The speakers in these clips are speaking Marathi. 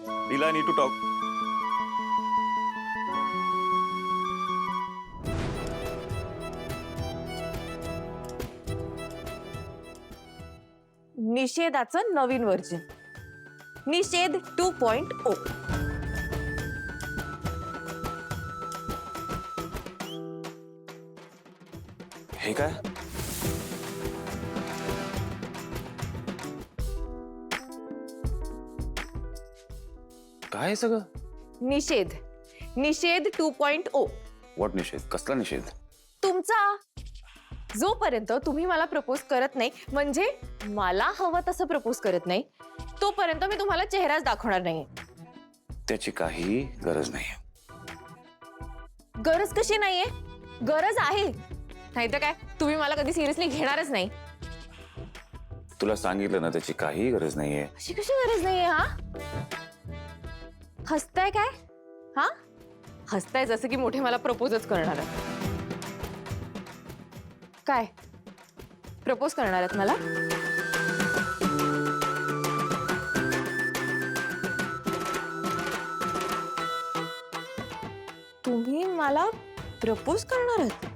Leela, I need to talk. निषेधाचं नवीन वर्जन, निषेध 2.0. हे काय? काय हे सगळं? निषेध, निषेध 2.0. व्हॉट निषेध? कसला निषेध? तुमचा. जोपर्यंत तुम्ही मला प्रपोज करत नाही, म्हणजे मला हवं तसं प्रपोज करत नाही, तोपर्यंत मी तुम्हाला चेहराच दाखवणार नाही. त्याची काही गरज नाही. गरज कशी नाहीये? गरज आहे. नाहीतर काय, तुम्ही मला कधी सिरियसली घेणारच नाही. तुला सांगितलं ना, त्याची काही गरज नाहीये. अशी कशी गरज नाहीये? हा, हसताय काय? हा, हसताय जसं की मोठे मला प्रपोजच करणार आहेत. काय प्रपोज करणार आहेत मला? तुम्ही मला प्रपोज करणार आहात?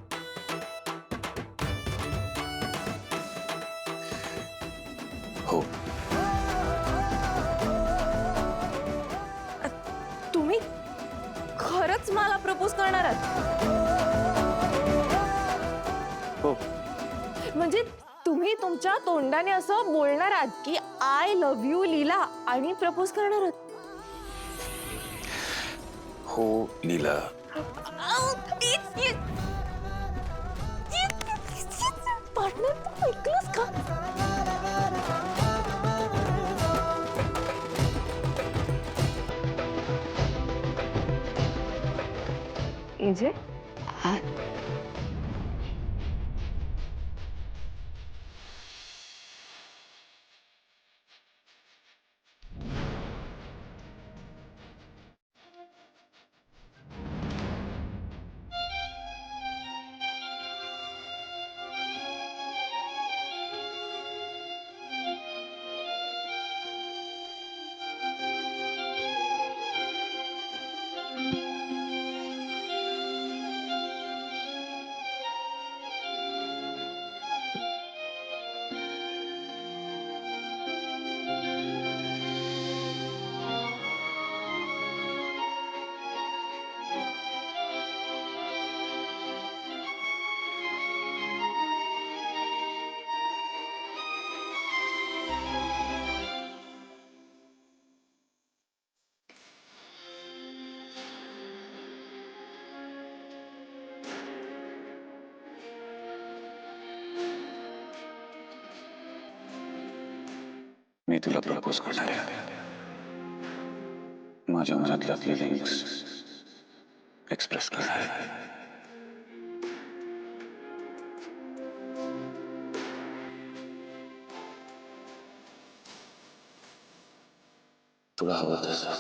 हो. तुम्ही खरंच मला प्रपोज करणार आहात? हो. म्हणजे तुम्ही तुमच्या तोंडाने असं बोलणार आहात की आय लव्ह यू लीला आणि प्रपोज करणार आहात? हो लीला. पार्टनर, तू ऐकलंस का? एजे, मी तुला प्रपोज करणार आहे. माझ्या मनातल्या फिलिंग्स एक्सप्रेस करणार आहे. तुला हवं तसं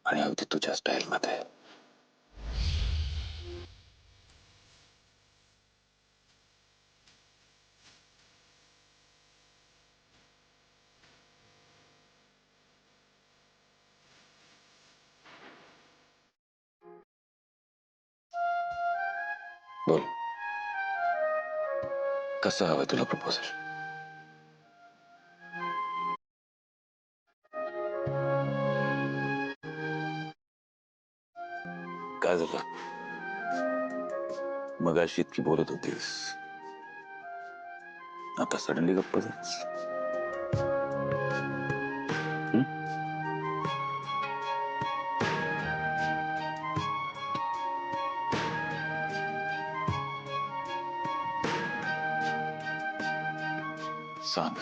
आणि अगदी तुझ्या स्टाईल मध्ये. बोल, कसं हवंय तुला प्रपोजल? काय झालं? मगाशी इतकी बोलत होतीस, आता सडनली गप्प झालीस. सांग,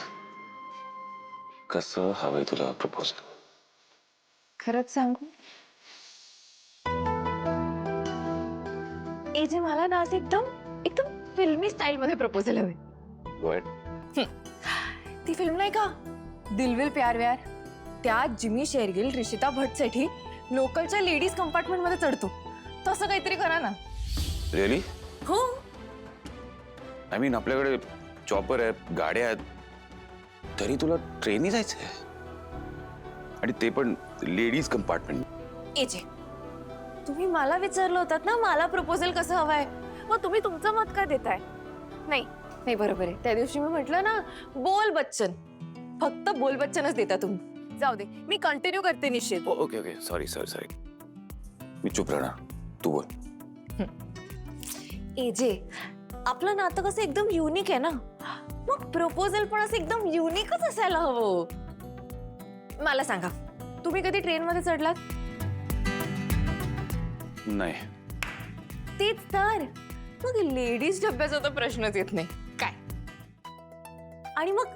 कसं हवंय तुला प्रपोजल? खरंच सांगू? एजे, मला ना असं एकदम एकदम फिल्मी स्टाईल मध्ये प्रपोजल हवे. Go ahead. ती फिल्म नाही का, दिल विल प्यार व्यार, त्यात जिमी शेरगिल ऋषिता भटसाठी लोकलच्या लेडीज कंपार्टमेंट मध्ये चढतो, तसं काहीतरी करा ना. रिअली? हो. आय मीन, आपल्याकडे चॉपर आहेत, गाड्या आहेत, तरी तुला ट्रेननी जायचंय आणि ते पण लेडीज कंपार्टमेंट. एजे, तुम्ही मला विचारलं होतात ना मला प्रपोजल कसं हवंय, मग तुम्ही तुमचं मत का देताय? नाही नाही बरोबर आहे, त्या दिवशी मी म्हटलं ना बोल बच्चन, फक्त बोल बच्चनच देता तुम्ही. जाऊ दे, मी कंटिन्यू करते निश्चित. Okay okay sorry sorry sorry, मी चुप राहणार, तू बोल. एजे, आपलं नातं कसं एकदम युनिक आहे ना, मग प्रपोजल पण असं एकदम युनिकच असायला हवं. मला सांगा, तुम्ही कधी ट्रेन मध्ये चढलात? नाही. तेच तर, मग लेडीज डब्याचा तर प्रश्नच येत नाही काय. आणि मग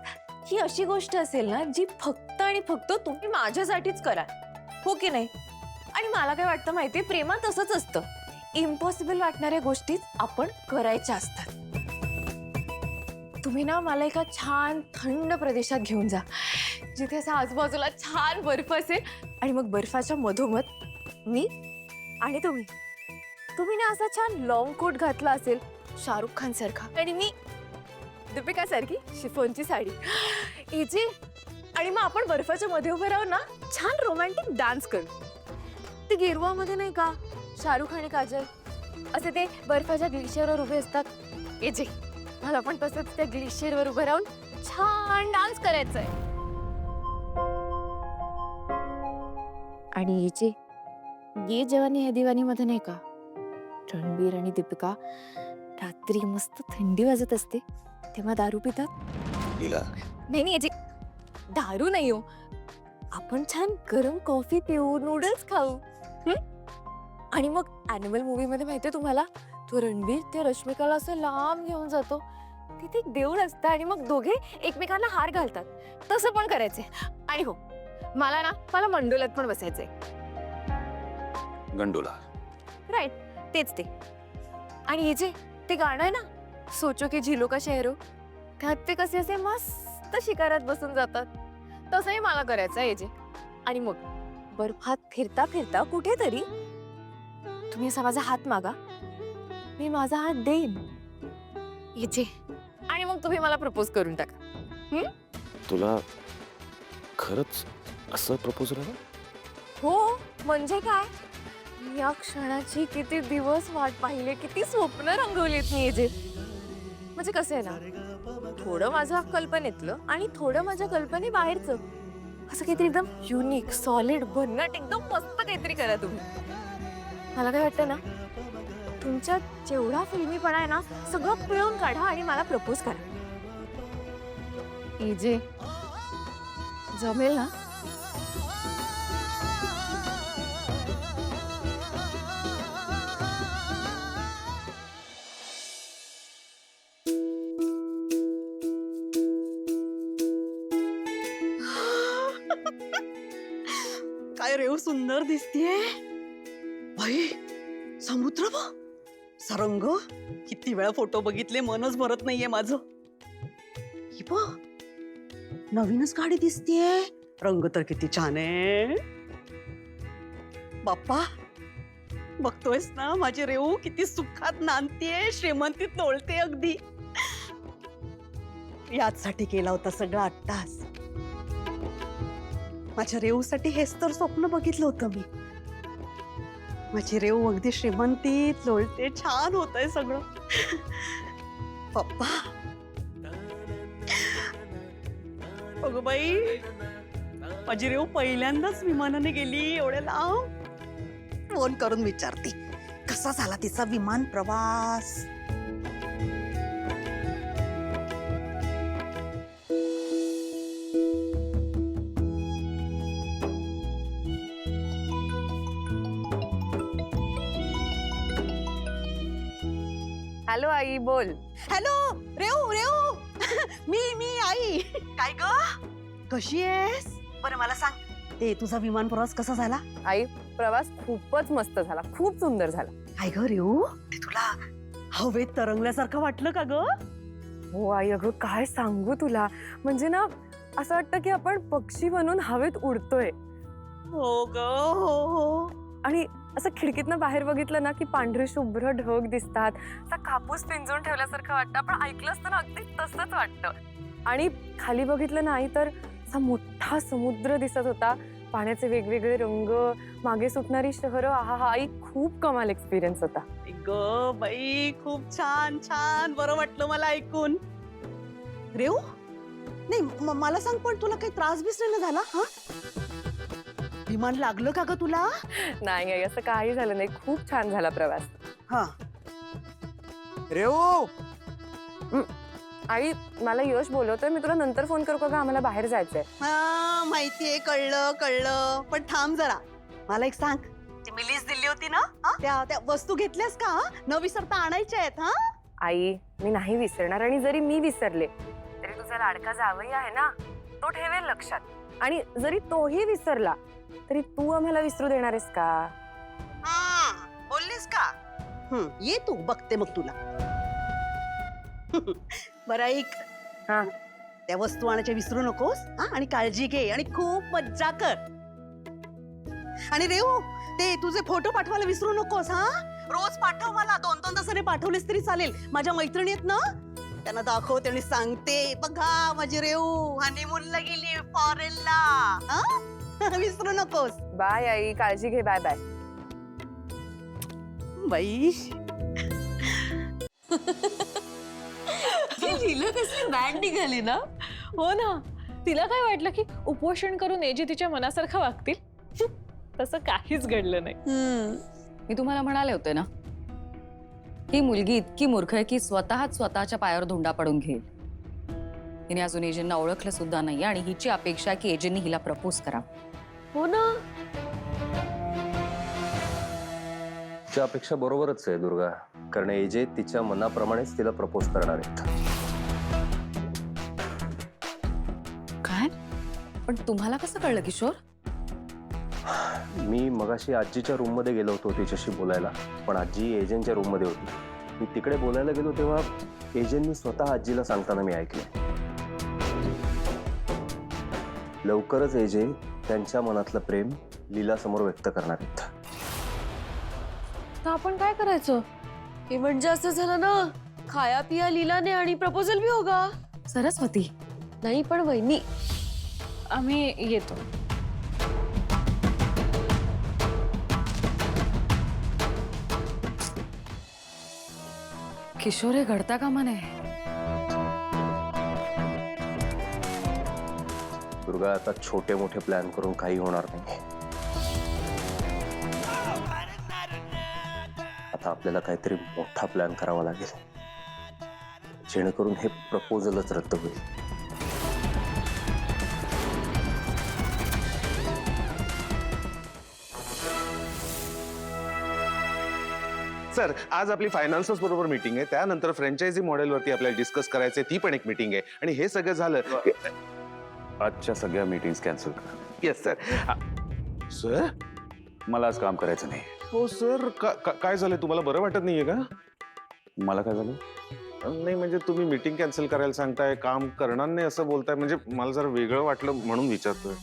ही अशी गोष्ट असेल ना जी फक्त आणि फक्त तुम्ही माझ्यासाठीच करा, हो की नाही? आणि मला काय वाटतं माहितीये, प्रेमात तसंच असतं, इम्पॉसिबल वाटणाऱ्या गोष्टीच आपण करायच्या असतात. तुम्ही ना मला एका छान थंड प्रदेशात घेऊन जा, जिथे असा आजूबाजूला छान बर्फ असेल, आणि मग बर्फाच्या मधोमध मी आणि तुम्ही ना असा छान लॉंग कोट घातला असेल शाहरुख खान सारखा, आणि मी दीपिका सारखी शिफॉनची साडी. इजी, आणि मग आपण बर्फाच्या मध्ये उभे राहून ना छान रोमॅन्टिक डान्स करू. ते गेरुवामध्ये नाही का शाहरुख आणि काजल असे ते बर्फाच्या ग्लेशियरवर उभे असतात. इजी, मला पण तसंच त्या ग्लेशियरवर उभं राहून छान डान्स करायचंय. आणि इजी, ये जवानी है दीवानी मध्ये नाही का रणबीर आणि दीपिका रात्री मस्त थंडी वाजत असते तेव्हा दारू पितात. लीला, नाही नाही याची दारू नाही हो, आपण छान गरम कॉफी पिऊ, नूडल्स खाऊ. आणि मग ॲनिमल मूवी मध्ये माहितीये तुम्हाला, तो रणबीर त्या रश्मिकाला असं लांब घेऊन जातो, तिथे एक देऊळ असतं आणि मग दोघे एकमेकांना हार घालतात. तसं पण करायचंय. आणि हो, मला मंडोलात पण बसायचंय. गंडोला. राईट, तेच ते. आणि हे जे ते गाणं आहे ना, सोचो की झिलो का शहरो, त्यात ते कसे असे मस्त शिकारात बसून जातात, तसंही मला करायचं आहे जे. आणि मग बर्फात फिरता फिरता कुठेतरी तुम्ही असा माझा हात मागा, मी माझा हात देईन जे, आणि मग तुम्ही मला प्रपोज करून टाका. तुला खरंच असं प्रपोजल आहे? हो, म्हणजे काय, या क्षणाची किती दिवस वाट पाहिले, किती स्वप्न रंगवलीत मी जे. म्हणजे कसं आहे ना, थोडं माझ्या कल्पनेतलं आणि थोडं माझ्या कल्पनेबाहेरचं, असं काहीतरी एकदम युनिक, सॉलिड, भन्नाट, एकदम मस्त काहीतरी करा तुम्ही. मला काय वाटतं ना, तुमच्यात जेवढा फिल्मीपणा आहे ना सगळं पिळून काढा आणि मला प्रपोज करा. इजे, जमेल ना? काय रेव सुंदर दिसतीये बाई. समुद्र बघ, सरंग, किती वेळा फोटो बघितले, मनच भरत नाहीये माझं. ही बघ, नवीनच गाडी दिसतीये, रंग तर किती छान आहे. बाप्पा, बघतोयस ना माझी रेव किती सुखात नांदतीये, श्रीमंतीत लोळते अगदी. याचसाठी केला होता सगळा अट्टास. माझ्या रेवसाठी हेच तर स्वप्न बघितलं होतं मी. माझी रेव अगदी श्रीमंतीत लोळते, छान होतंय सगळं. पप्पा, अगं बाई, माझी रेव पहिल्यांदाच विमानाने गेली एवढ्या लांब. फोन करून विचारते कसा झाला तिचा विमान प्रवास. हॅलो आई, बोल. हॅलो रेव, मी आई. काय ग, कशी आहेस? बरं मला सांग, ते तुझा विमान प्रवास कसा झाला? आई, प्रवास खूपच मस्त झाला, खूप सुंदर झाला. काय ग रेव, ते तुला हवेत तरंगल्यासारखं वाटलं का ग? हो आई, अगं काय सांगू तुला, म्हणजे ना असं वाटतं की आपण पक्षी बनून हवेत उडतोय. हो ग, हो. आणि असं खिडकीतनं बाहेर बघितलं ना की पांढरे शुभ्र ढग दिसतात, असा कापूस पिंजून ठेवल्यासारखं वाटतं. आपण ऐकलं असतं ना, अगदी तसंच वाटतं. आणि खाली बघितलं नाही तर असा मोठा समुद्र दिसत होता, पाण्याचे वेगवेगळे रंग, मागे सुटणारी शहरं. आहा, आई खूप कमाल एक्सपिरियन्स होता. ग बाई, खूप छान छान, बरं वाटलं मला ऐकून. रेऊ, नाही मला सांग, पण तुला काही त्रास बिस नाही ना झाला? हा, विमान लागलं का ग तुला? नाही आई, असं काही झालं नाही, खूप छान झाला प्रवास. हा, रेऊ आई मला यश बोलवतोय, मी तुला नंतर फोन करू का? आम्हाला बाहेर जायचंय. हा, माहितीये, कळलं कळलं, पण थांब जरा. मला एक सांग, ती मी लिस्ट दिली होती ना, त्या वस्तू घेतल्यास का? न विसरता आणायच्या आहेत. हा आई, मी नाही विसरणार, आणि जरी मी विसरले तरी तुझा लाडका जावई आहे ना, तो ठेवेल लक्षात. आणि जरी तोही विसरला तरी तू आम्हाला विसरू देणार आहेस का? हा, बोललीस का? ये तू, बघते मग तुला. बरं ऐक, हा, त्या वस्तू आणायच्या विसरू नकोस. हा, आणि काळजी घे आणि खूप मज्जा कर. आणि रेऊ, ते तुझे फोटो पाठवायला विसरू नकोस. हा, रोज पाठव मला, 2-2 तासाने पाठवलेस तरी चालेल. माझ्या मैत्रिणी आहेत ना, त्यांना दाखवते आणि सांगते, बघा माझी रेऊ हनीमूनला गेली फॉरेनला. हा, विसरू नकोस. बाय आई, काळजी घे. Bye bye. बाई, लिहिलं कसली बँड निघाली ना. हो ना, तिला काय वाटलं की उपोषण करून एजी तिच्या मनासारखं वागतील? तसं काहीच घडलं नाही. मी तुम्हाला म्हणाले होते ना, ही मुलगी इतकी मूर्ख आहे की स्वतःच स्वतःच्या पायावर धोंडा पडून घेईल. हिने अजून एजंटना ओळखलं सुद्धा नाही आणि हिची अपेक्षा की एजंटनी हिला प्रपोज करा. हो ना, तिच्या अपेक्षा बरोबरच आहे दुर्गा, कारण एजे तिच्या मनाप्रमाणेच तिला प्रपोज करणार आहेत. काय? पण तुम्हाला कसं कळलं किशोर? मी मगाशी आजीच्या रूम मध्ये गेलो होतो तिच्याशी बोलायला, पण आजी एजंटच्या रूम मध्ये होती. मी तिकडे बोलायला गेलो तेव्हा एजंटनी स्वतः आजीला सांगताना मी ऐकले. लवकरच एजे त्यांच्या मनातलं प्रेम लीला समोर व्यक्त करणार आहेत. तर आपण काय करायचं? हे म्हणजे असं झालं ना, खाया पिया लीलाने आणि प्रपोजल भी होगा. सरस्वती, नाही पण वहिनी, आम्ही येतो. किशोर हे घडता कामा नये. दुर्गा, आता छोटे मोठे प्लॅन करून काही होणार नाही. आता आपल्याला काहीतरी मोठा प्लॅन करावा लागेल, जेणेकरून हे प्रपोजलच रद्द होईल. सर, आज आपली फायनान्सर्स बरोबर मीटिंग आहे, त्यानंतर फ्रँचायझी मॉडेलवरती आपल्याला डिस्कस करायचंय, ती पण एक मीटिंग आहे. आणि हे सगळं झालं की आजच्या सगळ्या मीटिंग्स कॅन्सल करा. Yes sir. सर, मला आज काम करायचं नाही. हो सर, काय झालंय? तुम्हाला बरं वाटत नाहीये का? मला काय झालं? नाही म्हणजे तुम्ही मीटिंग कॅन्सल करायला सांगताय, काम करणार नाही असं बोलताय, म्हणजे मला जरा वेगळं वाटलं म्हणून विचारतोय.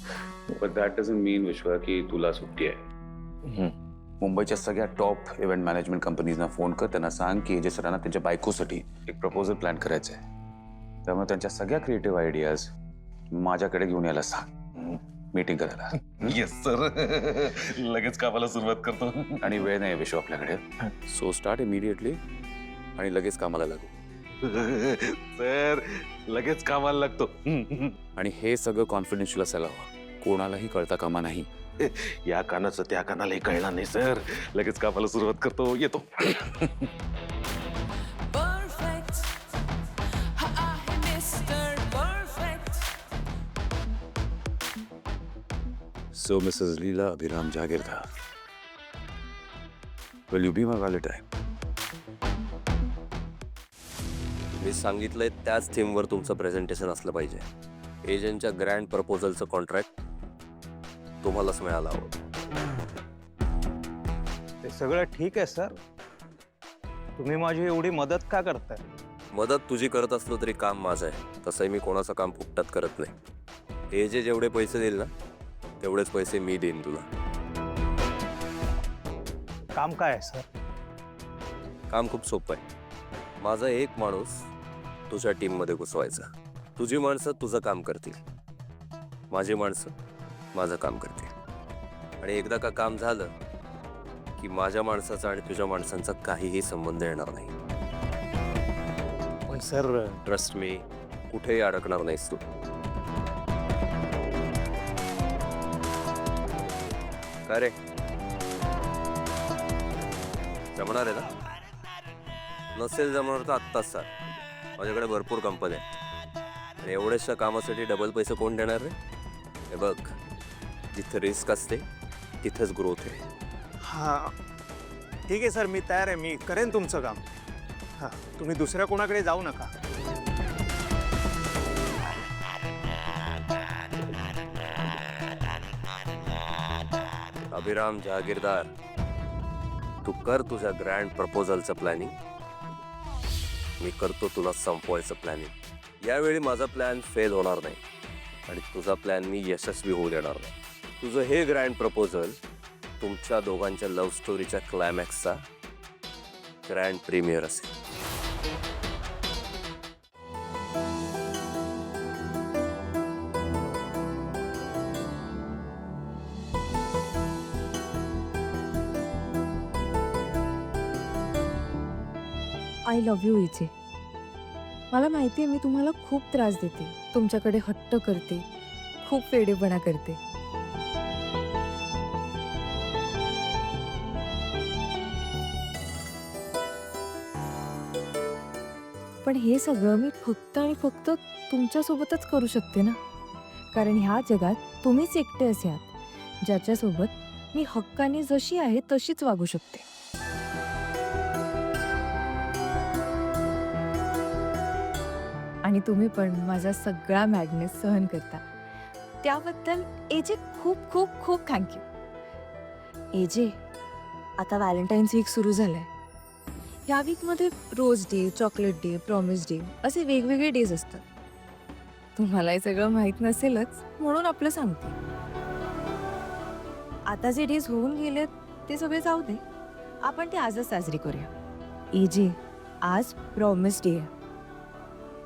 बट दॅट डजंट मीन विश्वा की तुला सुट्टी आहे. मुंबईच्या सगळ्या टॉप इव्हेंट मॅनेजमेंट कंपनीजना फोन कर, त्यांना सांग की एजे सरांना त्यांच्या बायकोसाठी एक प्रपोजल प्लॅन करायचं आहे. त्यामुळे त्यांच्या सगळ्या क्रिएटिव्ह आयडियाज माझ्याकडे घेऊन यायला सांग मीटिंग करायला. Yes sir. लगेच कामाला सुरुवात करतो. आणि वेळ नाही विश्व आपल्याकडे, सो स्टार्ट इमिडिएटली आणि लगेच कामाला लागू. सर, लगेच कामाला लागतो. आणि हे सगळं कॉन्फिडेन्शियल असायला हवं, कोणालाही कळता कामा नाही. या कानाचं त्या कानालाही कळणार नाही सर. लगेच कामाला सुरुवात करतो, येतो. So, Mrs. Leela Abhiram Jagirdar, will you be my Valentine? मी सांगितलंय त्याच थीमवर तुमचं प्रेझेंटेशन असलं पाहिजे. एजंटच्या ग्रँड प्रपोजलचं कॉन्ट्रॅक्ट तुम्हालाच मिळालं हवं. ते सगळं ठीक आहे सर, तुम्ही माझी एवढी मदत का करताय? मदत तुझी करत असलो तरी काम माझं आहे. तसंही मी कोणाचं काम फुकटात करत नाही. हे जे जेवढे पैसे देईल ना, तेवढेच पैसे मी देईन तुला. काम काय आहे सर? काम खूप सोपं आहे. माझा एक माणूस तुझ्या टीममध्ये घुसवायचा तुझी माणसं तुझं काम करतील, माझी माणसं माझं काम करतील. आणि एकदा का काम झालं की माझ्या माणसाचा आणि तुझ्या माणसांचा काहीही संबंध येणार नाही. पण सर, ट्रस्ट मी, कुठेही अडकणार नाहीस तू. काय रे, जमणार आहे ना? नसेल जमणार तर आत्ताच सांग. माझ्याकडे भरपूर कंपन्या आहेत आणि एवढ्याशा कामासाठी डबल पैसे कोण देणार रे? हे बघ, जिथे रिस्क असते तिथेच ग्रोथ आहे. हां ठीक आहे सर, मी तयार आहे. मी करेन तुमचं काम. हां, तुम्ही दुसऱ्या कोणाकडे जाऊ नका. अभिराम जहागीरदार, तू कर तुझ्या ग्रँड प्रपोजलचं प्लॅनिंग. मी करतो तुला संपवायचं प्लॅनिंग. यावेळी माझा प्लॅन फेल होणार नाही आणि तुझा प्लॅन मी यशस्वी होऊ देणार नाही. तुझं हे ग्रँड प्रपोजल तुमच्या दोघांच्या लव्ह स्टोरीच्या क्लायमॅक्सचा ग्रँड प्रीमियर असेल. आय लव्ह यू इचे. मला माहिती आहे मी तुम्हाला खूप त्रास देते, तुमच्याकडे हट्ट करते, खूप वेडेपणा करते. पण हे सगळं मी फक्त आणि फक्त तुमच्यासोबतच करू शकते ना, कारण ह्या जगात तुम्हीच एकटे असे आहात ज्याच्यासोबत मी हक्काने जशी आहे तशीच वागू शकते. आणि तुम्ही पण माझा सगळा मॅडनेस सहन करता, त्याबद्दल एजे खूप खूप खूप थँक्यू. एजे, आता व्हॅलेंटाईन्स वीक सुरू झालाय. ह्या वीकमध्ये rose day, chocolate day, promise day असे वेगवेगळे डेज असतात. तुम्हाला हे सगळं माहीत नसेलच म्हणून आपलं सांगते. आता जे डेज होऊन गेलेत ते सगळे जाऊ दे, आपण ते आजच साजरी करूया. एजे, आज प्रॉमिस डे आहे,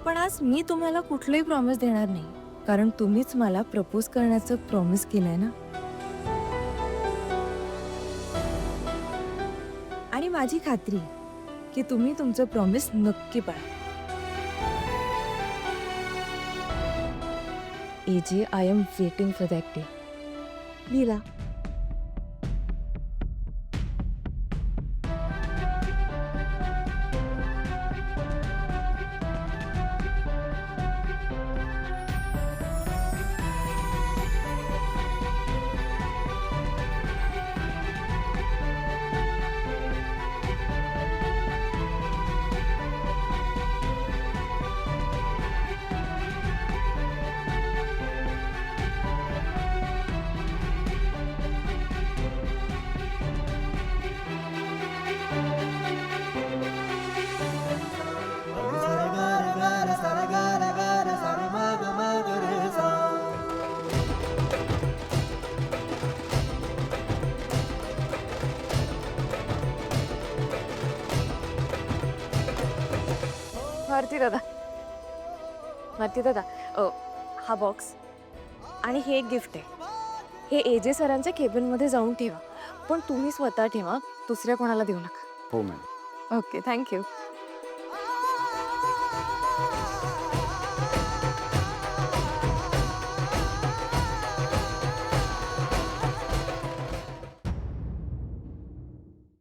पण आज मी तुम्हाला कुठलंही प्रॉमिस देणार नाही, कारण तुम्हीच मला प्रपोज करण्याचं प्रॉमिस केलंय ना. आणि माझी खात्री की तुम्ही तुमचं प्रॉमिस नक्की पाळा. AJ, I am waiting for that day. Leela. Bharti दादा, हा बॉक्स आणि हे एक गिफ्ट आहे. हे एजे सरांच्या केबिनमध्ये जाऊन ठेवा, पण तुम्ही स्वतः ठेवा, दुसऱ्या कोणाला देऊ नका. हो मॅम. Okay, thank you.